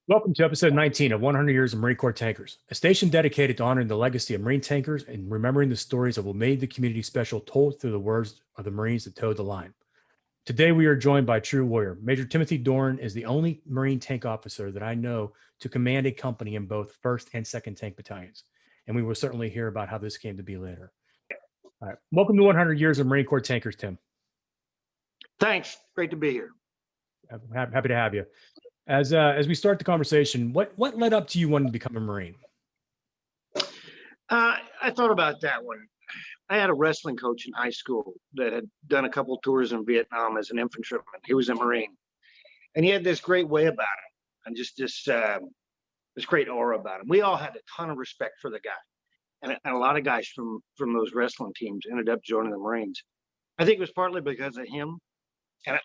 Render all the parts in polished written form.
Welcome to episode 19 of 100 Years of Marine Corps Tankers, a station dedicated to honoring the legacy of Marine tankers and remembering the stories of what made the community special, told through the words of the Marines that towed the line. Today, we are joined by a true warrior. Major Timothy Doran is the only Marine tank officer that I know to command a company in both 1st and 2nd Tank Battalions. And we will certainly hear about how this came to be later. All right. Welcome to 100 Years of Marine Corps Tankers, Tim. Thanks. Great to be here. I'm happy to have you. As we start the conversation, what led up to you wanting to become a Marine? I thought about that one. I had a wrestling coach in high school that had done a couple tours in Vietnam as an infantryman. He was a Marine, and he had this great way about him, and just this great aura about him. We all had a ton of respect for the guy, and a lot of guys from those wrestling teams ended up joining the Marines. I think it was partly because of him, and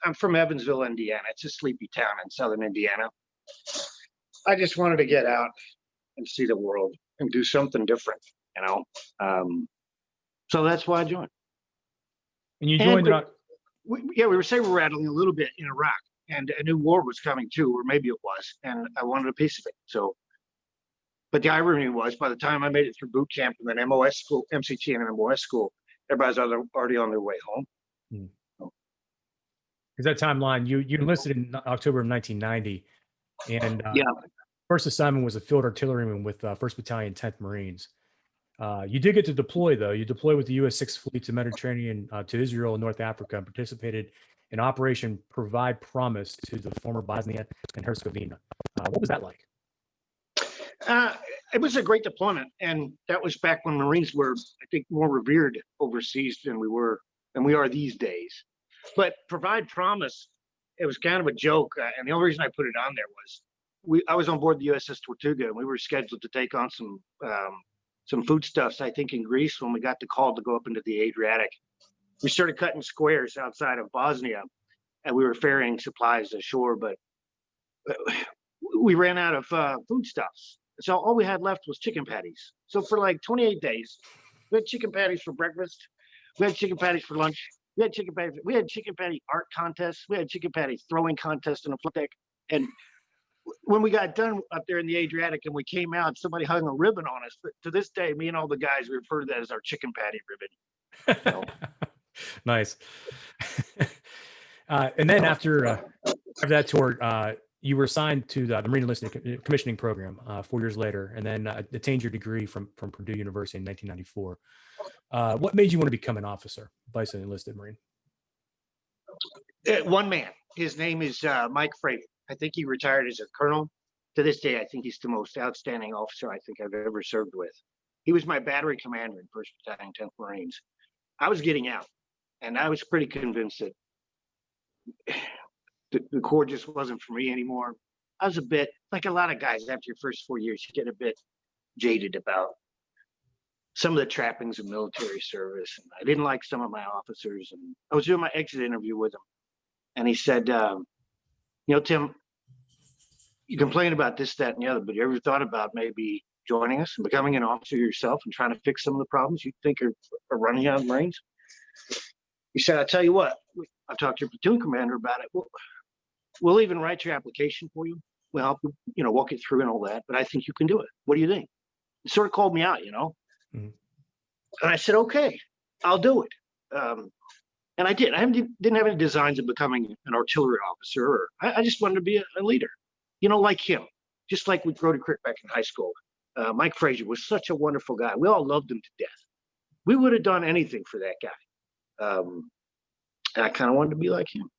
I'm from Evansville, Indiana. It's a sleepy town in southern Indiana. I just wanted to get out and see the world and do something different, you know. So that's why I joined. And you joined we were saber-rattling a little bit in Iraq, and a new war was coming too, or maybe it was, and I wanted a piece of it. So, but the irony was, by the time I made it through boot camp and then MOS school, MCT and MOS school, everybody's already on their way home. Because that timeline, you enlisted in October of 1990, and yeah, first assignment was a field artilleryman with 1st Battalion, 10th Marines. You did get to deploy, though. You deployed with the U.S. 6th Fleet to Mediterranean, to Israel and North Africa, and participated in Operation Provide Promise to the former Bosnia and Herzegovina. What was that like? It was a great deployment, and that was back when Marines were, I think, more revered overseas than we are these days. But Provide Promise, it was kind of a joke, and the only reason I put it on there was I was on board the USS Tortuga, and we were scheduled to take on some foodstuffs, I think, in Greece when we got the call to go up into the Adriatic. We started cutting squares outside of Bosnia, and we were ferrying supplies ashore, but we ran out of foodstuffs. So all we had left was chicken patties. So for like 28 days, we had chicken patties for breakfast. We had chicken patties for lunch. We had chicken patties. We had chicken patty art contests. We had chicken patty throwing contests in a flip deck. And when we got done up there in the Adriatic and we came out, somebody hung a ribbon on us. But to this day, me and all the guys refer to that as our chicken patty ribbon. So. Nice. And then after that tour, you were assigned to the Marine Enlistment Commissioning Program 4 years later, and then attained your degree from Purdue University in 1994. What made you want to become an officer, vice enlisted Marine? One man. His name is Mike Frazier. I think he retired as a colonel. To this day, I think he's the most outstanding officer I think I've ever served with. He was my battery commander in 1st Battalion, 10th Marines. I was getting out, and I was pretty convinced that the Corps just wasn't for me anymore. I was a bit, like a lot of guys, after your first 4 years, you get a bit jaded about some of the trappings of military service. And I didn't like some of my officers. And I was doing my exit interview with him. And he said, Tim, you complain about this, that, and the other, but you ever thought about maybe joining us and becoming an officer yourself and trying to fix some of the problems you think are running out of Marines? He said, I'll tell you what, I've talked to your platoon commander about it. We'll even write your application for you. We'll help you, walk it through and all that, but I think you can do it. What do you think? He sort of called me out, Mm-hmm. And I said, okay, I'll do it. And I did. I didn't have any designs of becoming an artillery officer. I just wanted to be a leader, like him, just like with Brody Crick back in high school. Mike Frazier was such a wonderful guy. We all loved him to death. We would have done anything for that guy. And I kind of wanted to be like him,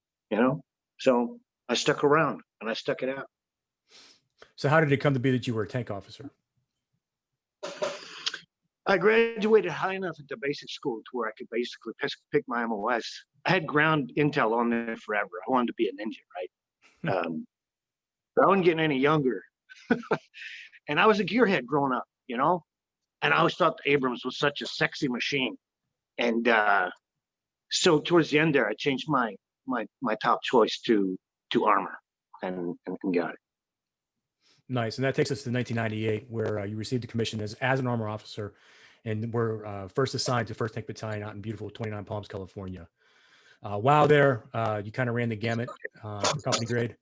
So I stuck around and I stuck it out. So how did it come to be that you were a tank officer? I graduated high enough at the basic school to where I could basically pick my MOS. I had ground intel on there forever. I wanted to be a ninja, right? But I wasn't getting any younger. And I was a gearhead growing up, And I always thought the Abrams was such a sexy machine. And so towards the end there, I changed my top choice to armor and got it. Nice. And that takes us to 1998, where you received a commission as an armor officer and were first assigned to 1st Tank Battalion out in beautiful 29 Palms, California. While there, you kind of ran the gamut for company grade.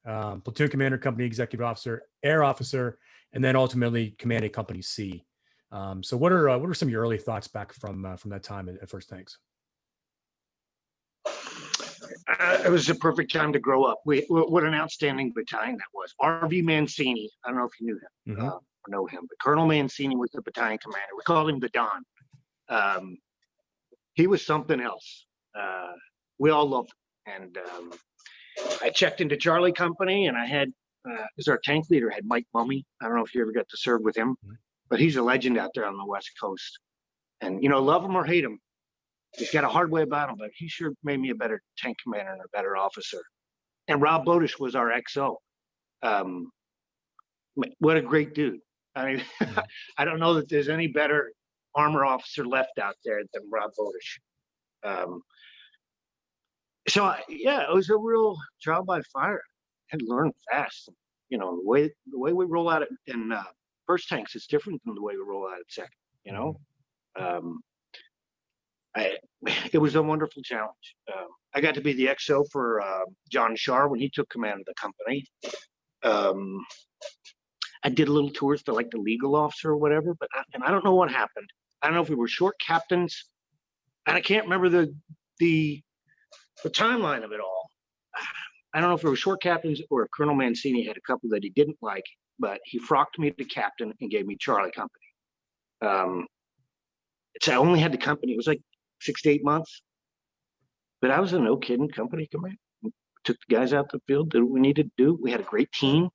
platoon commander, company executive officer, air officer, and then ultimately commanded Company C. So what are some of your early thoughts back from that time at First Tanks? It was a perfect time to grow up. What an outstanding battalion that was. R.V. Mancini, I don't know if you knew him or know him, but Colonel Mancini was the battalion commander. We called him the Don. He was something else. We all loved him. And I checked into Charlie Company, and I had, as our tank leader, had Mike Mummy. I don't know if you ever got to serve with him, but he's a legend out there on the West Coast. And, love him or hate him, he's got a hard way about him, but he sure made me a better tank commander and a better officer. And Rob Bodish was our XO. What a great dude. I mean, I don't know that there's any better armor officer left out there than Rob Bodish. It was a real trial by fire. I had to learn fast. The way we roll out in First Tanks is different than the way we roll out at Second. It was a wonderful challenge. I got to be the XO for John Shar when he took command of the company. I did a little tours to like the legal officer or whatever, but I don't know what happened. I don't know if we were short captains, and I can't remember the timeline of it all. I don't know if we were short captains or if Colonel Mancini had a couple that he didn't like, but he frocked me to captain and gave me Charlie Company. So I only had the company. It was like 6 to 8 months, but I was a no kidding company commander. Took the guys out the field, did what we needed to do. We had a great team.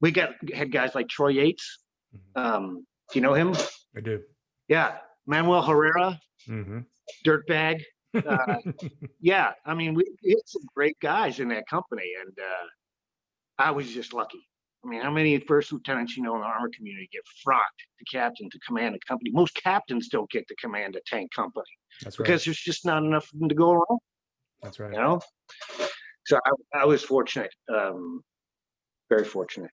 We had guys like Troy Yates. Do you know him? I do. Yeah, Manuel Herrera, dirtbag. Yeah, I mean, we had some great guys in that company, and I was just lucky. I mean, how many first lieutenants in the armor community get frocked to captain to command a company? Most captains don't get to command a tank company. That's right. Because there's just not enough of them to go around. That's right. So I was fortunate, very fortunate.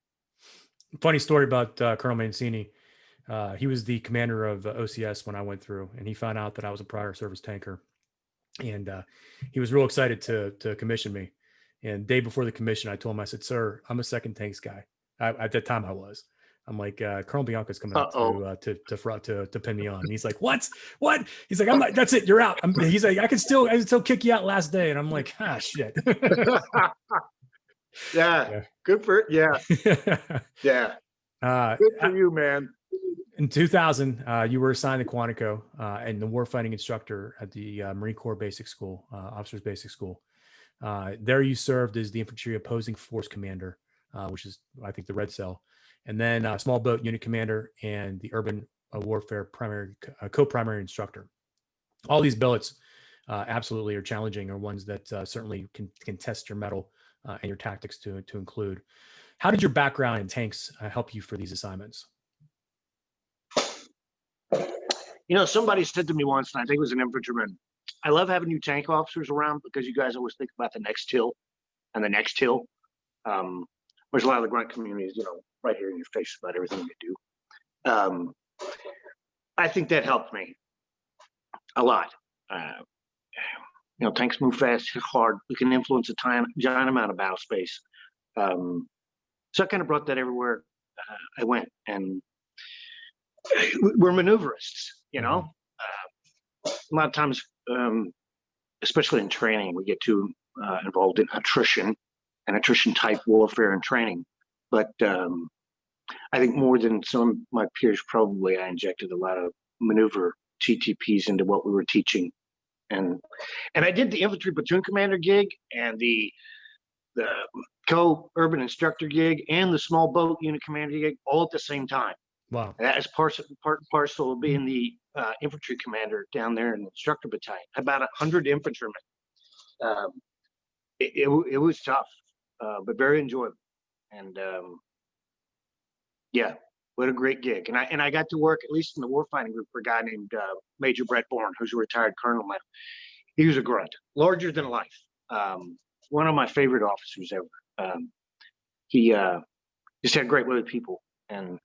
Funny story about Colonel Mancini. He was the commander of OCS when I went through, and he found out that I was a prior service tanker, and he was real excited to commission me. And day before the commission, I told him, I said, "Sir, I'm a second tanks guy." At that time, I was. I'm like, Colonel Bianca's coming out to pin me on. And he's like, what? He's like, I'm like, that's it, you're out. He's like, I can still kick you out last day. And I'm like, shit. Yeah. Good for yeah. Yeah. Good for you, man. In 2000, you were assigned to Quantico and the warfighting instructor at the Marine Corps Basic School, Officers Basic School. There you served as the infantry opposing force commander, which is, I think, the red cell, and then small boat unit commander and the urban warfare co-primary instructor. All these billets absolutely are challenging, are ones that certainly can test your mettle and your tactics to include. How did your background in tanks help you for these assignments? Somebody said to me once, and I think it was an infantryman, I love having you tank officers around because you guys always think about the next hill and the next hill. There's a lot of the grunt communities, right here in your face about everything you do. I think that helped me a lot. Tanks move fast, hit hard. We can influence a giant amount of battle space. So I kind of brought that everywhere I went. And we're maneuverists, a lot of times, especially in training, we get too involved in attrition type warfare and training. But I think more than some of my peers, probably I injected a lot of maneuver TTPs into what we were teaching. And I did the infantry platoon commander gig and the co-urban instructor gig and the small boat unit commander gig all at the same time. Wow. That is part and parcel of being the infantry commander down there in the instructor battalion. About 100 infantrymen. It was tough, but very enjoyable. And what a great gig. And I got to work, at least in the warfighting group, for a guy named Major Bourne, who's a retired colonel now. He was a grunt, larger than life. One of my favorite officers ever. He just had great with people, and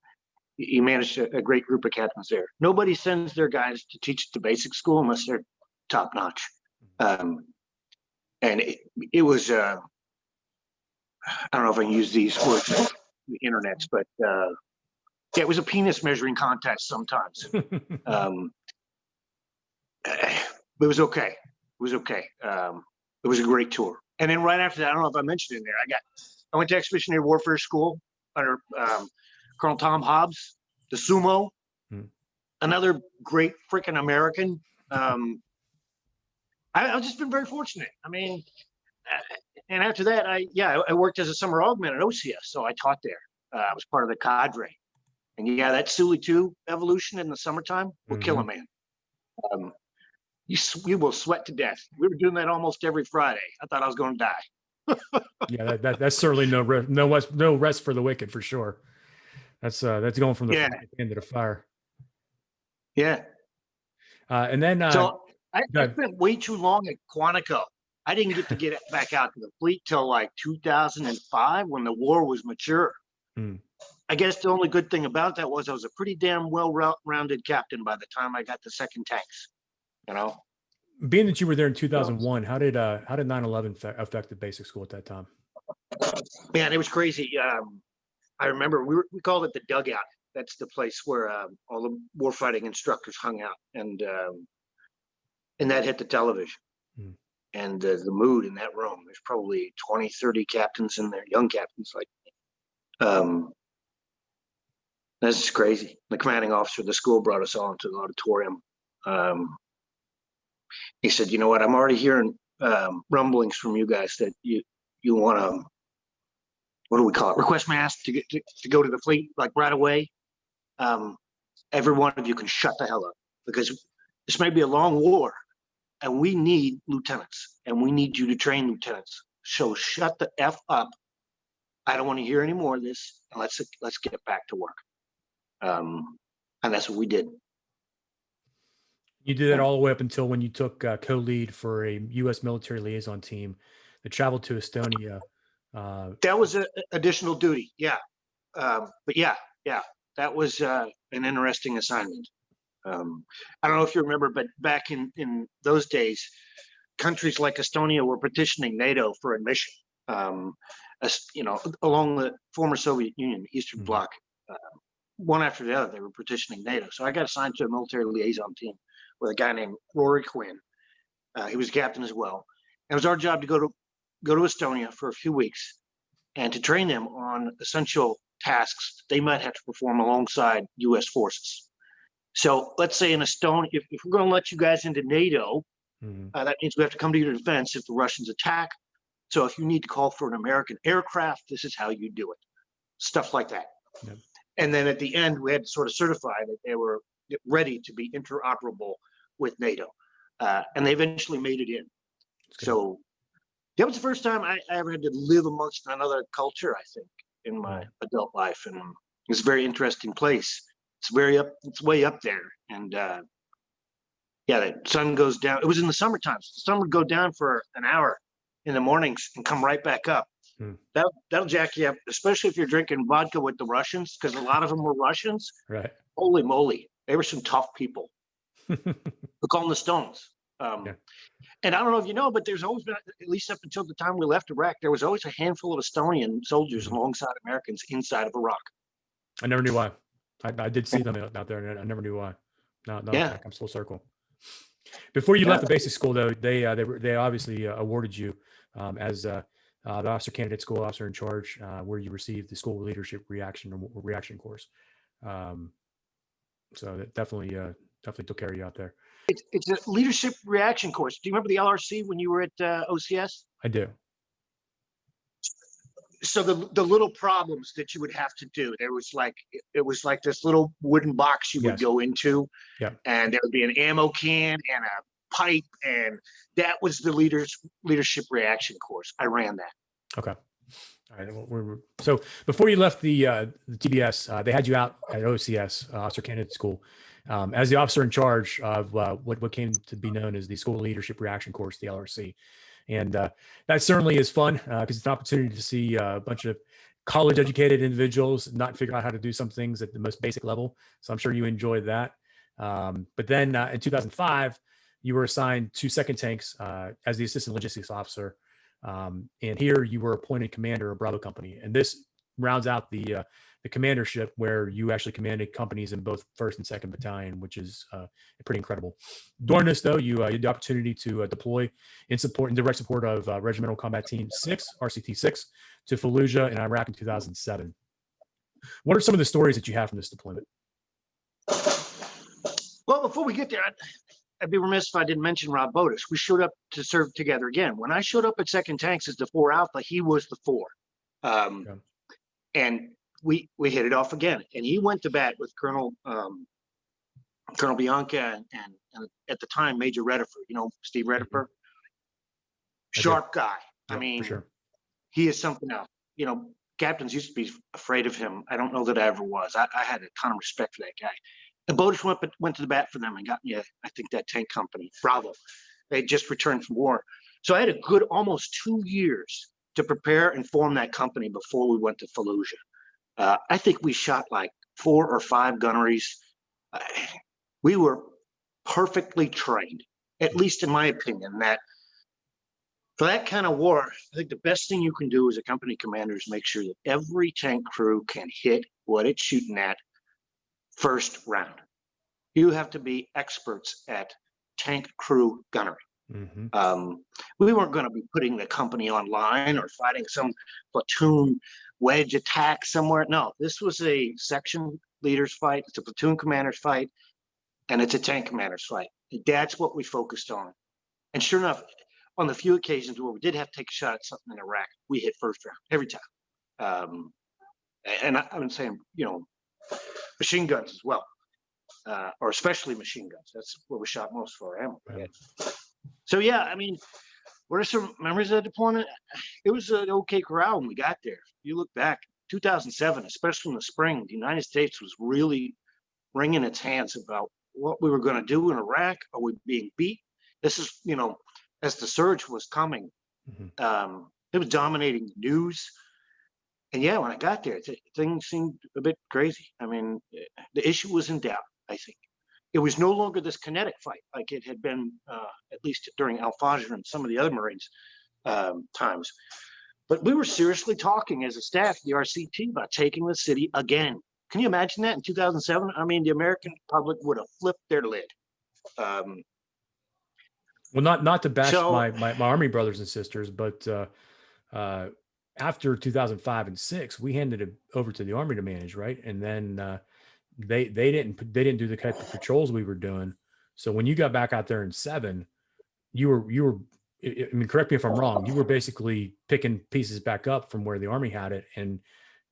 he managed a great group of captains there. Nobody sends their guys to teach at the basic school unless they're top notch. And it was I don't know if I can use these words on the internet, but yeah, it was a penis measuring contest sometimes. It was okay. It was okay. It was a great tour. And then right after that, I don't know if I mentioned it in there. I went to Expeditionary Warfare School under Colonel Tom Hobbs, the sumo, another great freaking American. I've just been very fortunate. I mean, and after that, I worked as a summer augment at OCS, so I taught there. I was part of the cadre, and yeah, that Suli 2 evolution in the summertime will kill a man. You will sweat to death. We were doing that almost every Friday. I thought I was going to die. Yeah, that's certainly no rest for the wicked for sure. That's going from the end to the fire. Yeah. And then so I spent way too long at Quantico. I didn't get back out to the fleet till like 2005 when the war was mature. I guess the only good thing about that was I was a pretty damn well-rounded captain by the time I got the second tanks. You know, being that you were there in 2001, how did 9/11 affect the basic school at that time? Man, it was crazy. I remember we called it the dugout. That's the place where all the warfighting instructors hung out, and that hit the television. And the mood in that room, there's probably 20, 30 captains in there, young captains like this is crazy. The commanding officer of the school brought us all into the auditorium. He said, you know what, I'm already hearing rumblings from you guys that you want to, what do we call it, request mass to go to the fleet like right away. Every one of you can shut the hell up, because this may be a long war and we need lieutenants and we need you to train lieutenants. So shut the F up. I don't want to hear any more of this. And let's get back to work. And that's what we did. You did it all the way up until when you took co-lead for a U.S. military liaison team that traveled to Estonia. That was an additional duty. Yeah. But yeah, that was an interesting assignment. I don't know if you remember, but back in those days, countries like Estonia were petitioning NATO for admission, along the former Soviet Union, Eastern Bloc. One after the other, they were petitioning NATO. So I got assigned to a military liaison team with a guy named Rory Quinn. He was a captain as well. It was our job to go to Estonia for a few weeks and to train them on essential tasks they might have to perform alongside U.S. forces. So let's say in Estonia, if we're going to let you guys into NATO, that means we have to come to your defense if the Russians attack. So if you need to call for an American aircraft, this is how you do it. Stuff like that. Yep. And then at the end, we had to sort of certify that they were ready to be interoperable with NATO. And they eventually made it in. So that was the first time I ever had to live amongst another culture, I think, in my adult life. And it's a very interesting place. It's way up there. And the sun goes down. It was in the summertime. So the sun would go down for an hour in the mornings and come right back up. That'll jack you up, especially if you're drinking vodka with the Russians, because a lot of them were Russians. Right. Holy moly. They were some tough people. We call them the Stones. And I don't know if you know, but there's always been, at least up until the time we left Iraq, there was always a handful of Estonian soldiers alongside Americans inside of Iraq. I never knew why. I did see them out there, and I never knew why. No, I'm full circle. Before you left the basic school, though, they obviously awarded you as the officer candidate school officer in charge, where you received the school leadership reaction course. So that definitely took care of you out there. It's a leadership reaction course. Do you remember the LRC when you were at OCS? I do. So the little problems that you would have to do, it was like this little wooden box you would go into, and there would be an ammo can and a pipe, and that was the leadership reaction course. I ran that. Okay. All right. So before you left the TBS, they had you out at OCS, Officer Candidate School, as the officer in charge of what came to be known as the School Leadership Reaction Course, the LRC. And that certainly is fun because it's an opportunity to see a bunch of college-educated individuals not figure out how to do some things at the most basic level. So I'm sure you enjoyed that. But then in 2005, you were assigned to second tanks as the assistant logistics officer And here you were appointed commander of Bravo Company. And this rounds out the commandership, where you actually commanded companies in both 1st and 2nd Battalion, which is pretty incredible. During this, though, you had the opportunity to deploy in direct support of Regimental Combat Team 6, RCT 6, to Fallujah in Iraq in 2007. What are some of the stories that you have from this deployment? Well, before we get there, I'd be remiss if I didn't mention Rob Bodas. We showed up to serve together again. When I showed up at 2nd Tanks as the 4 Alpha, he was the 4. Okay. And we hit it off again. And he went to bat with Colonel Bianca and at the time Major Reddifer. You know Steve Reddifer, sharp guy. Yep, I mean, for sure. He is something else. You know, captains used to be afraid of him. I don't know that I ever was. I had a ton of respect for that guy. And Bodas went to the bat for them and got me, I think, that tank company, Bravo. They had just returned from war. So I had a good almost 2 years to prepare and form that company before we went to Fallujah. I think we shot like 4 or 5 gunneries. We were perfectly trained, at least in my opinion, that for that kind of war, I think the best thing you can do as a company commander is make sure that every tank crew can hit what it's shooting at first round. You have to be experts at tank crew gunnery. We weren't going to be putting the company online or fighting some platoon wedge attack somewhere. No, this was a section leader's fight. It's a platoon commander's fight, and it's a tank commander's fight. That's what we focused on. And sure enough, on the few occasions where we did have to take a shot at something in Iraq, we hit first round every time. And I'm saying, you know, machine guns as well, or especially machine guns. That's where we shot most for our ammo. Right. So yeah, I mean, what are some memories of the deployment? It was an okay corral when we got there. You look back, 2007, especially in the spring, the United States was really wringing its hands about what we were going to do in Iraq. Are we being beat? This is, you know, as the surge was coming, it was dominating the news. And yeah, when I got there, things seemed a bit crazy. I mean, the issue was in doubt, I think. It was no longer this kinetic fight like it had been, at least during Al-Fajr and some of the other Marines times. But we were seriously talking as a staff, the RCT, about taking the city again. Can you imagine that in 2007? I mean, the American public would have flipped their lid. Well, not to bash my Army brothers and sisters, but after 2005 and 6, we handed it over to the Army to manage, right? And then they didn't do the type of patrols we were doing. So when you got back out there in 7, you were I mean, correct me if I'm wrong, you were basically picking pieces back up from where the Army had it and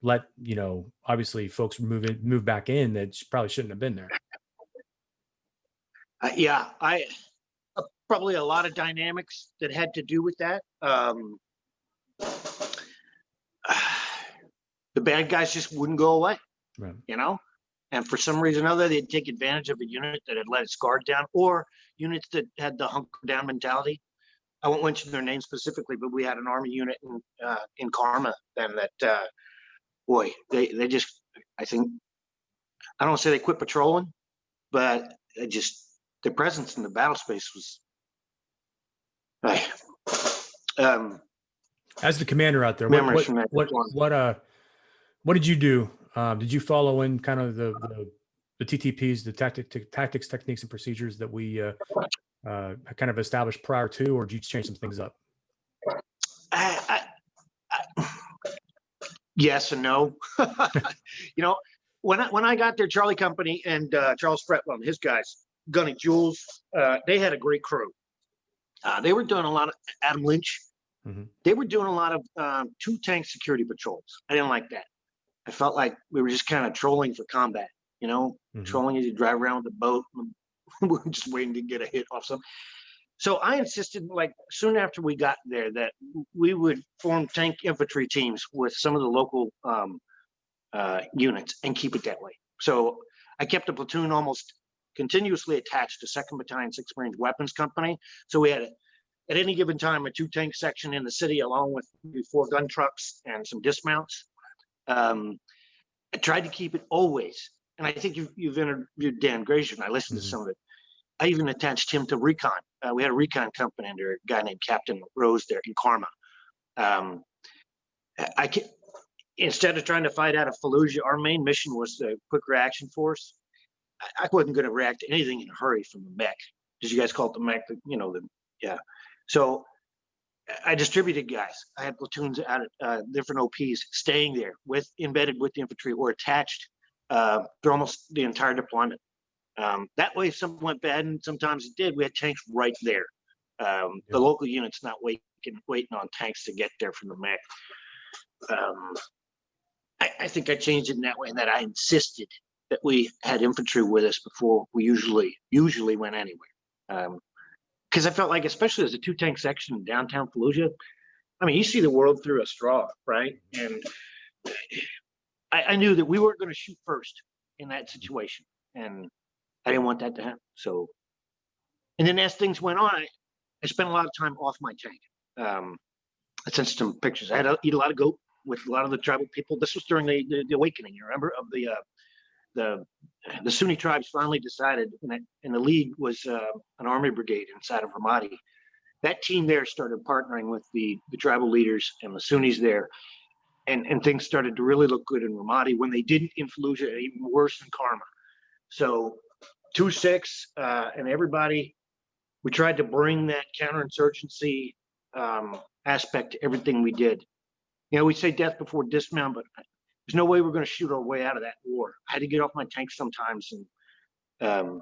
let, you know, obviously folks move back in that probably shouldn't have been there. Yeah, probably a lot of dynamics that had to do with that. The bad guys just wouldn't go away, right. You know? And for some reason or other, they'd take advantage of a unit that had let its guard down, or units that had the hunker down mentality. I won't mention their name specifically, but we had an Army unit in Karma then that, boy, they just, I think, I don't want to say they quit patrolling, but it just, their presence in the battle space was, as the commander out there, what did you do? Did you follow in kind of the TTPs, the tactics, techniques, and procedures that we kind of established prior to, or did you change some things up? Yes and no. You know, when I got there, Charlie Company and Charles Fretwell and his guys, Gunny Jules, they had a great crew. They were doing a lot of Adam Lynch. They were doing a lot of 2 tank security patrols. I didn't like that. I felt like we were just kind of trolling for combat, you know, trolling as you drive around with the boat. We're just waiting to get a hit off some. So I insisted, like, soon after we got there, that we would form tank infantry teams with some of the local units and keep it that way. So I kept a platoon almost continuously attached to 2nd Battalion 6th Marine Weapons Company. So we had, at any given time, a 2 tank section in the city, along with 4 gun trucks and some dismounts. I tried to keep it always, and I think you've interviewed Dan Grazier, and I listened to some of it. I even attached him to recon. We had a recon company under a guy named Captain Rose there in Karma. Um, I can, instead of trying to fight out of Fallujah, our main mission was the quick reaction force. I wasn't going to react to anything in a hurry from the mech. Did you guys call it the mech? Yeah. So I distributed guys. I had platoons out at different OPs staying there embedded with the infantry or attached through almost the entire deployment. That way, if something went bad, and sometimes it did, we had tanks right there. The local units not waiting on tanks to get there from the mech. I think I changed it in that way, in that I insisted that we had infantry with us before we usually went anywhere. Because I felt like, especially as a 2-tank section in downtown Fallujah, I mean, you see the world through a straw, right? And I knew that we weren't going to shoot first in that situation, and I didn't want that to happen. So, and then as things went on, I spent a lot of time off my tank. I sent some pictures. I had to eat a lot of goat with a lot of the tribal people. This was during the awakening, you remember, of the Sunni tribes finally decided, and the league was an army brigade inside of Ramadi. That team there started partnering with the tribal leaders and the Sunnis there, and things started to really look good in Ramadi when they didn't in Fallujah, even worse than Karma. So 2-6 and everybody, we tried to bring that counterinsurgency aspect to everything we did. You know, we say death before dismount, but there's no way we're going to shoot our way out of that war. I had to get off my tank sometimes and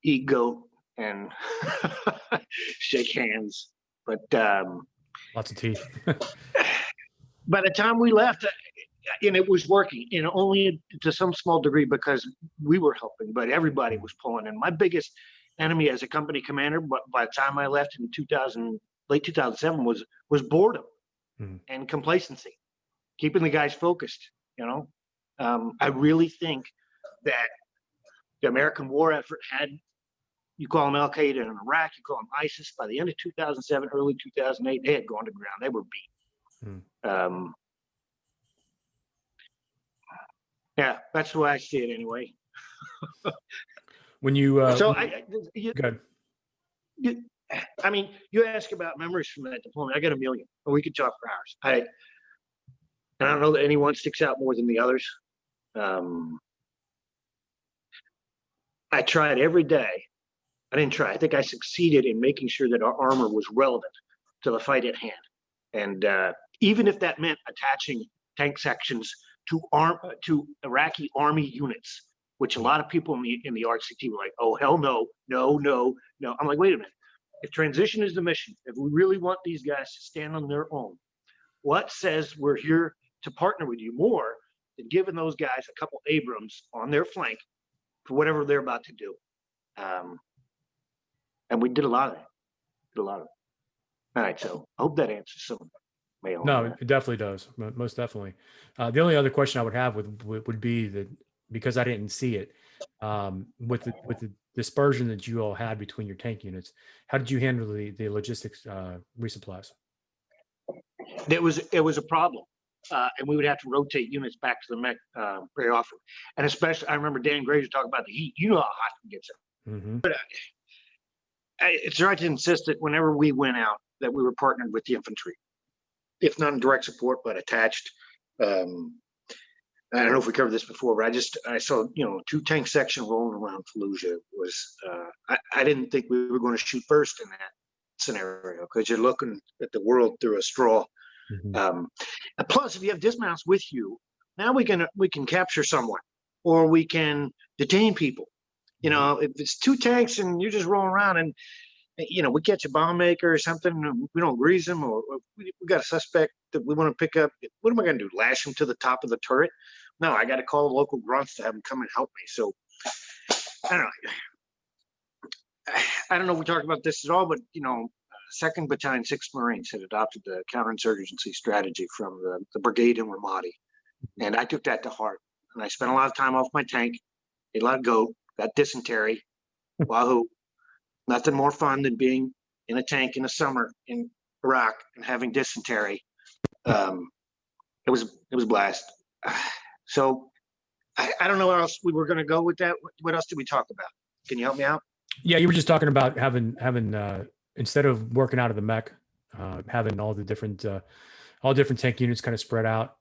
eat goat and shake hands. But Lots of teeth. by the time we left, and it was working, and only to some small degree because we were helping, but everybody was pulling in. My biggest enemy as a company commander, but by the time I left in late 2007, was boredom and complacency, keeping the guys focused. You know, I really think that the American war effort had, you call them Al Qaeda in Iraq, you call them ISIS. By the end of 2007, early 2008, they had gone to ground. They were beat. Yeah, that's the way I see it anyway. When you so good. I mean, you ask about memories from that deployment. I got a million, and we could talk for hours. And I don't know that any one sticks out more than the others. I tried every day. I didn't try. I think I succeeded in making sure that our armor was relevant to the fight at hand. And even if that meant attaching tank sections to Iraqi army units, which a lot of people in the RCT were like, "Oh hell no, no, no, no." I'm like, wait a minute. If transition is the mission, if we really want these guys to stand on their own, what says we're here to partner with you more than giving those guys a couple Abrams on their flank for whatever they're about to do? And we did a lot of that. All right, so I hope that answers some of it. No, it definitely does. Most definitely. The only other question I would have would be that, because I didn't see it, with the dispersion that you all had between your tank units, how did you handle the logistics resupplies? It was a problem, and we would have to rotate units back to the mech very often. And especially, I remember Dan Grazer talking about the heat. You know how hot it gets. But it's right to insist that whenever we went out, that we were partnered with the infantry, if not in direct support, but attached. I don't know if we covered this before, but I saw, 2-tank section rolling around Fallujah. Was I didn't think we were going to shoot first in that scenario, because you're looking at the world through a straw. Plus, if you have dismounts with you, now we can capture someone, or we can detain people. If it's 2 tanks and you're just rolling around and we catch a bomb maker or something, we don't grease them, or we got a suspect that we want to pick up. What am I going to do? Lash him to the top of the turret? No, I got to call the local grunts to have them come and help me. So I don't know if we talked about this at all, but 2nd Battalion, 6th Marines had adopted the counterinsurgency strategy from the brigade in Ramadi, and I took that to heart. And I spent a lot of time off my tank, ate a lot of goat, got dysentery. Wahoo! Nothing more fun than being in a tank in the summer in Iraq and having dysentery. It was a blast. So I don't know where else we were going to go with that. What else did we talk about? Can you help me out? Yeah, you were just talking about having instead of working out of the mech, having all different tank units kind of spread out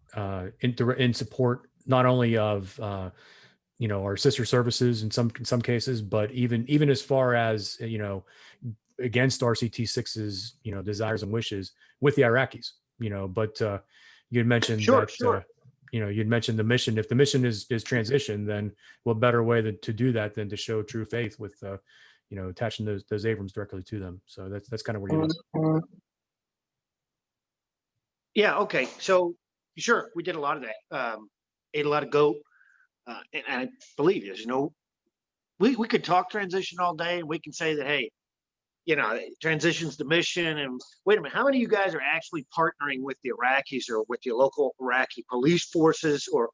in support not only of our sister services in some cases, but even as far as against RCT6's desires and wishes with the Iraqis. But you had mentioned that you'd mentioned the mission. If the mission is transition, then what better way to do that than to show true faith with attaching those Abrams directly to them. So that's kind of where you live. Yeah. Okay. So sure, we did a lot of that. Ate a lot of goat, and I believe we could talk transition all day, and we can say that, hey, transition's the mission. And wait a minute, how many of you guys are actually partnering with the Iraqis or with your local Iraqi police forces, or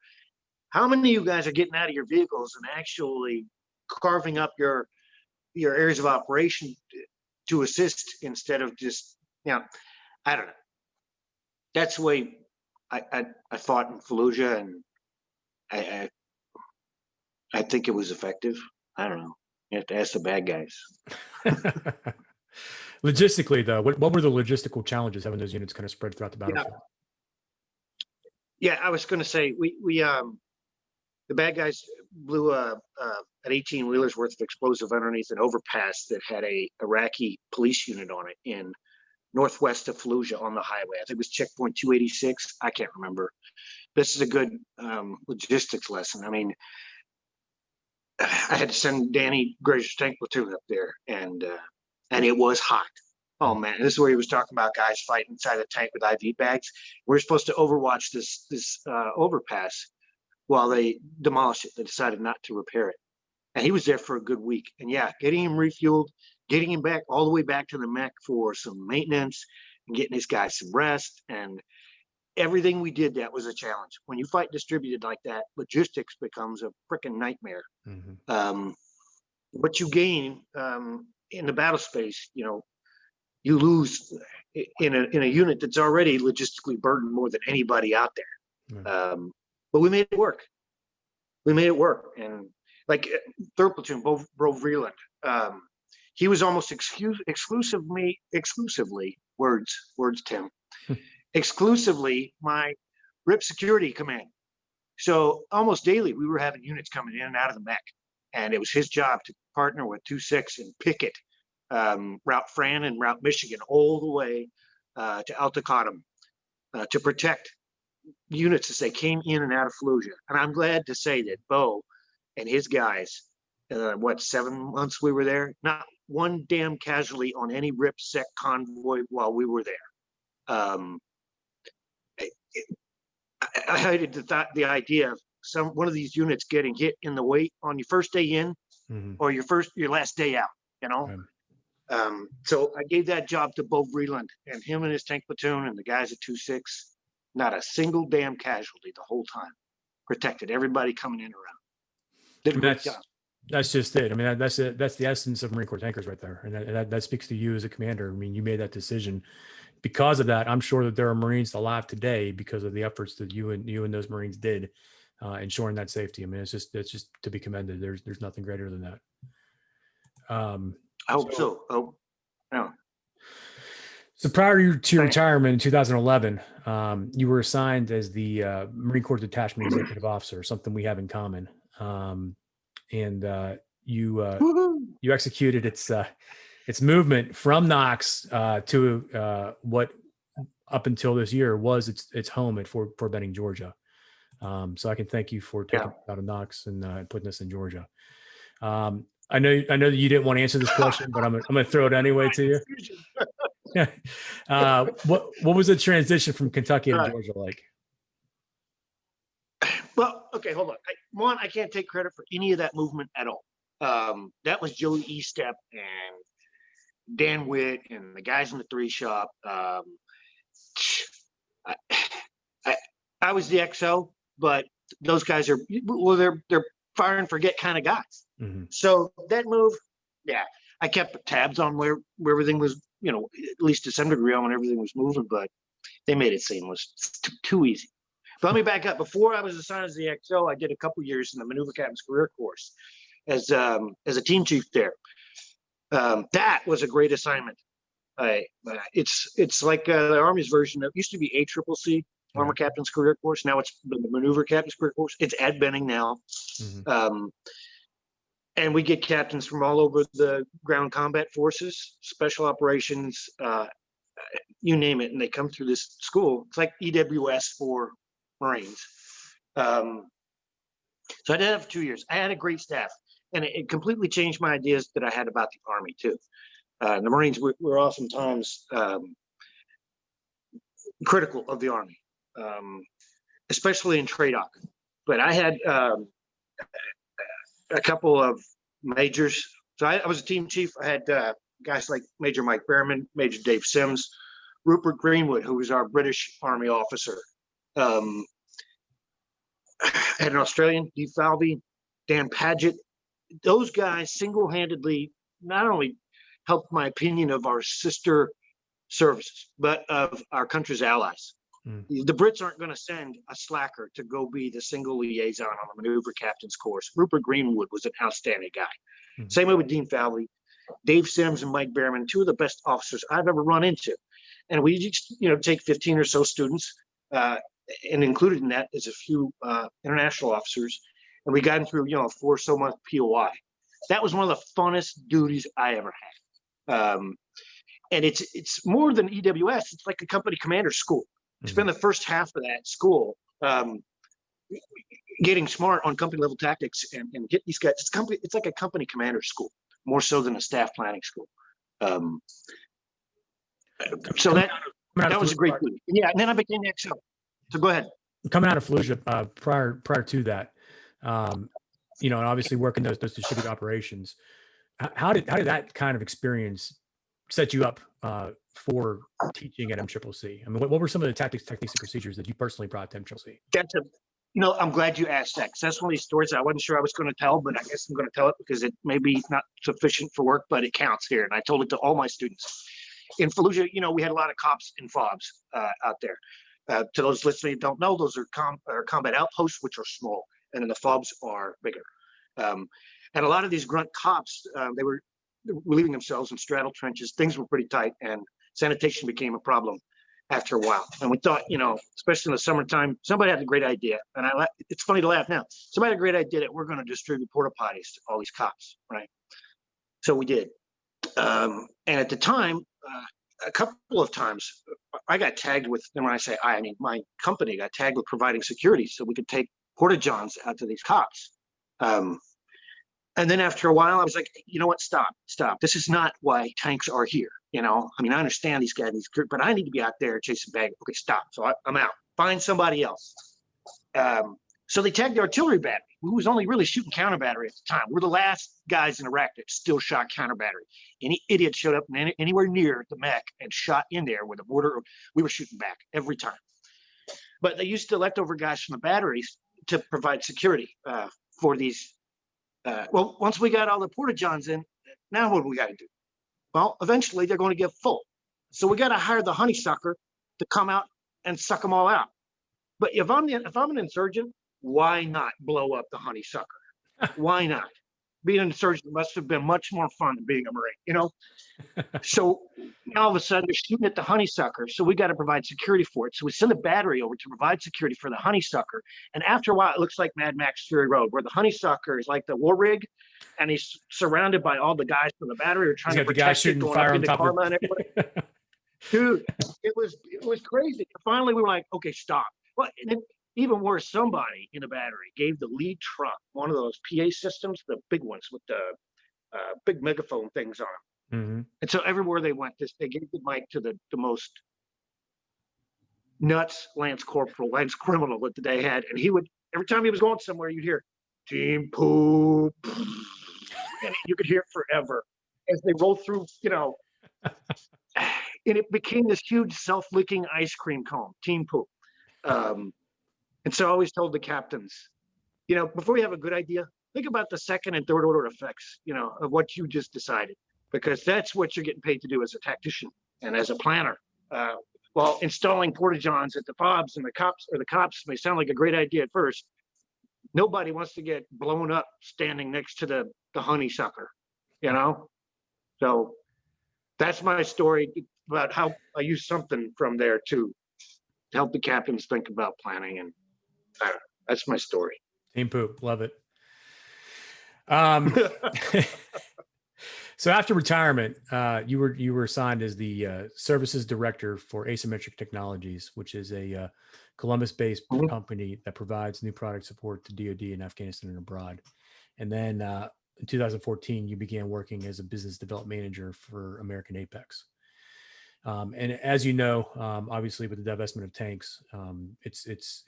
how many of you guys are getting out of your vehicles and actually carving up your areas of operation to assist instead of just, I don't know. That's the way I fought in Fallujah, and I think it was effective. I don't know. You have to ask the bad guys. Logistically, though, what were the logistical challenges having those units kind of spread throughout the battlefield? Yeah, I was going to say we the bad guys blew an 18-wheeler's worth of explosive underneath an overpass that had a Iraqi police unit on it in northwest of Fallujah on the highway. I think it was checkpoint 286. I can't remember. This is a good logistics lesson. I mean, I had to send Danny Grazer's tank platoon up there, and it was hot. Oh man, this is where he was talking about guys fighting inside the tank with IV bags. We're supposed to overwatch this overpass while they demolish it. They decided not to repair it, and he was there for a good week. And yeah, getting him refueled, getting him back all the way back to the mech for some maintenance, and getting his guys some rest, and everything we did, that was a challenge. When you fight distributed like that, logistics becomes a freaking nightmare. Mm-hmm. What you gain in the battle space, you lose in a unit that's already logistically burdened more than anybody out there. Mm-hmm. But we made it work. And like 3rd Platoon, Bo Vreeland, he was almost exclusively words, Tim, exclusively my RIP security command. So almost daily, we were having units coming in and out of the mech, and it was his job to partner with 2-6 and picket Route Fran and Route Michigan all the way to Alta to protect units as they came in and out of Fallujah. And I'm glad to say that Bo and his guys, 7 months we were there, not one damn casualty on any RIP sec convoy while we were there. I hated the idea of one of these units getting hit in the weight on your first day in, mm-hmm. or your last day out, Right. So I gave that job to Bo Vreeland, and him and his tank platoon and the guys at 2-6, not a single damn casualty the whole time. Protected everybody coming in and around. Did a great job. That's just it. I mean, that's the essence of Marine Corps tankers right there. And that speaks to you as a commander. I mean, you made that decision. Because of that, I'm sure that there are Marines alive today because of the efforts that you and those Marines did ensuring that safety. I mean, it's just to be commended. There's nothing greater than that. I hope so. Oh, no. So prior to your retirement in 2011, you were assigned as the Marine Corps Detachment Executive Officer, something we have in common. And you executed its movement from Knox to what up until this year was its home at Fort Benning, Georgia. So I can thank you for taking it out of Knox and putting us in Georgia. I know that you didn't want to answer this question, but I'm going to throw it anyway to you. What was the transition from Kentucky to Georgia like? Well, okay, hold on. I can't take credit for any of that movement at all. That was Joey Estep and Dan Witt and the guys in the 3 shop. I was the XO, but those guys they're fire and forget kind of guys. Mm-hmm. So that move, yeah, I kept tabs on where everything was, at least to some degree on when everything was moving, but they made it seamless. It's too easy. But let me back up. Before I was assigned as the XO, I did a couple years in the Maneuver Captain's Career Course as a team chief there. That was a great assignment. It's like the Army's version. It used to be ACCC, Armor Captain's Career Course. Now it's the Maneuver Captain's Career Course. It's adventing now. And we get captains from all over the ground combat forces, special operations, you name it, and they come through this school. It's like EWS for Marines. So I did that for 2 years. I had a great staff, and it completely changed my ideas that I had about the Army too. The Marines were oftentimes critical of the Army, especially in TRADOC. But I had a couple of majors. So I was a team chief. I had guys like Major Mike Behrman, Major Dave Sims, Rupert Greenwood, who was our British Army officer. I had an Australian, Dee Falvey, Dan Paget. Those guys single-handedly not only helped my opinion of our sister services, but of our country's allies. The Brits aren't going to send a slacker to go be the single liaison on the maneuver captain's course. Rupert Greenwood was an outstanding guy. Same way with Dean Falvey, Dave Sims, and Mike Behrman, two of the best officers I've ever run into. And we just, take 15 or so students, and included in that is a few international officers, and we got them through, a 4 or so month POI. That was one of the funnest duties I ever had. And it's more than EWS. It's like a company commander school. Spend the first half of that school getting smart on company level tactics and get these guys. It's like a company commander school, more so than a staff planning school. So that was a great thing. Yeah, and then I became the XL. So go ahead. Coming out of Fallujah, prior to that, and obviously working those distributed operations, how did that kind of experience set you up for teaching at MCCC? I mean, what were some of the tactics, techniques, and procedures that you personally brought to MCCC? I'm glad you asked that, because that's one of these stories I wasn't sure I was going to tell, but I guess I'm going to tell it because it may be not sufficient for work, but it counts here. And I told it to all my students. In Fallujah, we had a lot of cops and fobs out there. To those listening who don't know, those are combat outposts, which are small, and then the fobs are bigger. And a lot of these grunt cops, they were relieving themselves in straddle trenches. Things were pretty tight, and sanitation became a problem after a while. And we thought, especially in the summertime, somebody had a great idea. And it's funny to laugh now. Somebody had a great idea that we're going to distribute porta potties to all these cops, right? So we did. And at the time, a couple of times, I got tagged with, and when I say I mean my company got tagged with providing security so we could take porta johns out to these cops. And then after a while, I was like, you know what? Stop. This is not why tanks are here. I understand these guys, but I need to be out there chasing bags. Okay, stop. So I'm out. Find somebody else. So they tagged the artillery battery, who was only really shooting counter battery at the time. We're the last guys in Iraq that still shot counter battery. Any idiot showed up anywhere near the mech and shot in there with a mortar. We were shooting back every time. But they used the leftover guys from the batteries to provide security for these. Well, once we got all the porta johns in, now what do we got to do? Well, eventually they're going to get full. So we got to hire the honeysucker to come out and suck them all out. But if I'm an insurgent, why not blow up the honeysucker? Why not? Being an insurgent must have been much more fun than being a Marine, So now all of a sudden they're shooting at the honeysucker. So we got to provide security for it. So we send a battery over to provide security for the honeysucker. And after a while, it looks like Mad Max Fury Road, where the honeysucker is like the war rig, and he's surrounded by all the guys from the battery who are trying to protect it, going up into Karma and everybody. Dude, it was crazy. Finally, we were like, okay, stop. Well, and then, even worse, somebody in the battery gave the lead truck one of those PA systems, the big ones with the big megaphone things on them. And so everywhere they went, they gave the mic to the most nuts Lance criminal that they had. And he would, every time he was going somewhere, you'd hear team poop. And you could hear it forever as they roll through, and it became this huge self-licking ice cream cone, team poop. And so I always told the captains, before you have a good idea, think about the second and third order effects, of what you just decided, because that's what you're getting paid to do as a tactician and as a planner. While installing porta-johns at the fobs and the cops may sound like a great idea at first, nobody wants to get blown up standing next to the honeysucker, So that's my story about how I use something from there to help the captains think about planning, and that's my story. Team poop, love it. So after retirement, you were assigned as the services director for Asymmetric Technologies, which is a Columbus-based Mhm. company that provides new product support to DoD in Afghanistan and abroad. And then in 2014, you began working as a business development manager for American Apex. And as you know, obviously with the divestment of tanks, it's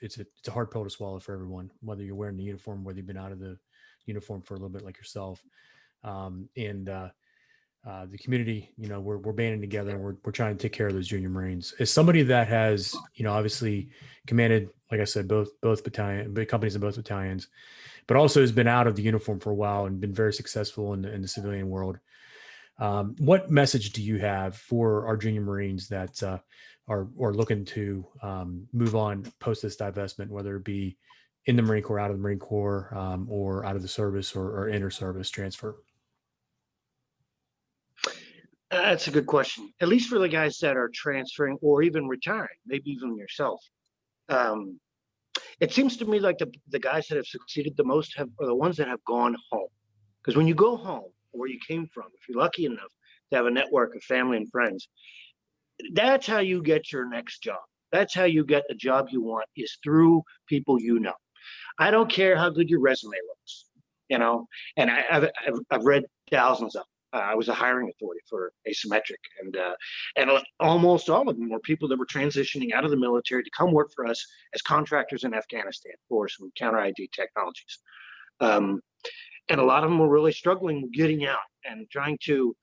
a hard pill to swallow for everyone, whether you're wearing the uniform, whether you've been out of the uniform for a little bit like yourself. The community, we're banding together and we're trying to take care of those junior Marines. As somebody that has, obviously commanded, like I said, both big companies in both battalions, but also has been out of the uniform for a while and been very successful in the civilian world. What message do you have for our junior Marines that are looking to move on post this divestment, whether it be in the Marine Corps, out of the Marine Corps, or out of the service or inter-service transfer? That's a good question. At least for the guys that are transferring or even retiring, maybe even yourself. It seems to me like the guys that have succeeded the most are the ones that have gone home. Because when you go home, where you came from, if you're lucky enough to have a network of family and friends, that's how you get your next job. That's how you get the job you want, is through people you know. I don't care how good your resume looks, and I've read thousands of them. I was a hiring authority for Asymmetric, and almost all of them were people that were transitioning out of the military to come work for us as contractors in Afghanistan for some counter ID technologies. And a lot of them were really struggling with getting out and trying to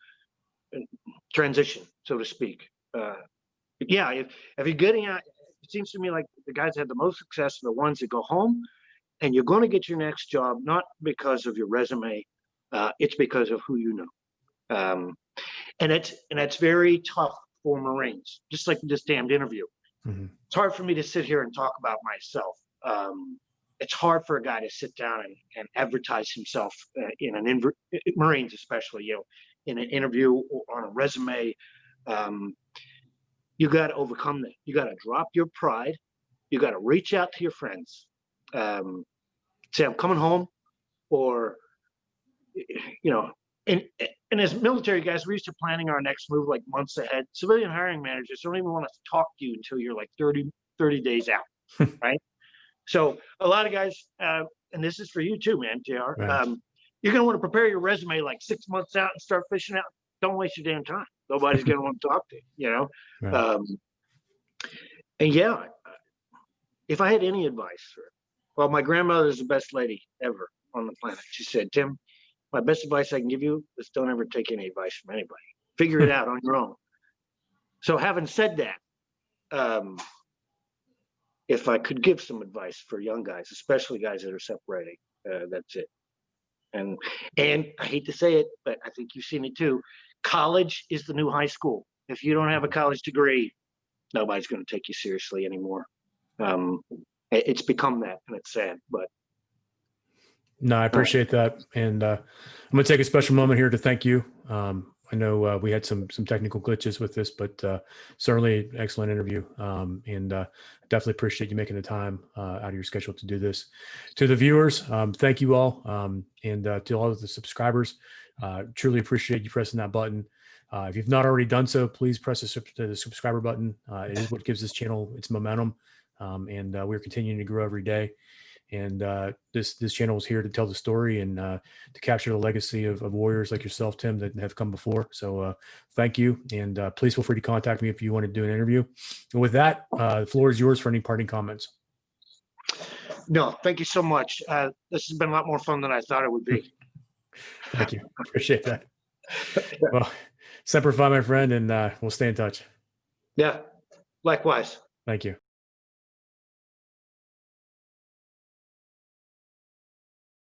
transition, so to speak. Yeah, if you're getting out, it seems to me like the guys that had the most success are the ones that go home, and you're going to get your next job not because of your resume, it's because of who you know. And it's very tough for Marines, just like this damned interview. Mm-hmm. It's hard for me to sit here and talk about myself. It's hard for a guy to sit down and advertise himself in an Marines, especially, in an interview or on a resume. You got to overcome that. You got to drop your pride. You got to reach out to your friends. Say, I'm coming home, or, and as military guys, we're used to planning our next move like months ahead. Civilian hiring managers don't even want to talk to you until you're like 30 days out, right? So a lot of guys, and this is for you too, man, JR, Right. you're going to want to prepare your resume like 6 months out and start fishing out. Don't waste your damn time. Nobody's going to want to talk to you, Right. And yeah, if I had any advice, well, my grandmother is the best lady ever on the planet. She said, Tim, my best advice I can give you is don't ever take any advice from anybody. Figure it out on your own. So having said that, if I could give some advice for young guys, especially guys that are separating, that's it. And I hate to say it, but I think you've seen it too. College is the new high school. If you don't have a college degree, nobody's going to take you seriously anymore. It's become that, and it's sad, but. No, I appreciate that. And I'm going to take a special moment here to thank you. I know we had some technical glitches with this, but certainly an excellent interview. And definitely appreciate you making the time out of your schedule to do this. To the viewers, thank you all. And to all of the subscribers, truly appreciate you pressing that button. If you've not already done so, please press the subscriber button. It is what gives this channel its momentum. And we're continuing to grow every day. And this channel is here to tell the story and to capture the legacy of warriors like yourself, Tim, that have come before. So thank you. And please feel free to contact me if you want to do an interview. And with that, the floor is yours for any parting comments. No, thank you so much. This has been a lot more fun than I thought it would be. Thank you. Appreciate that. Well, Semper Fi, my friend, and we'll stay in touch. Yeah, likewise. Thank you.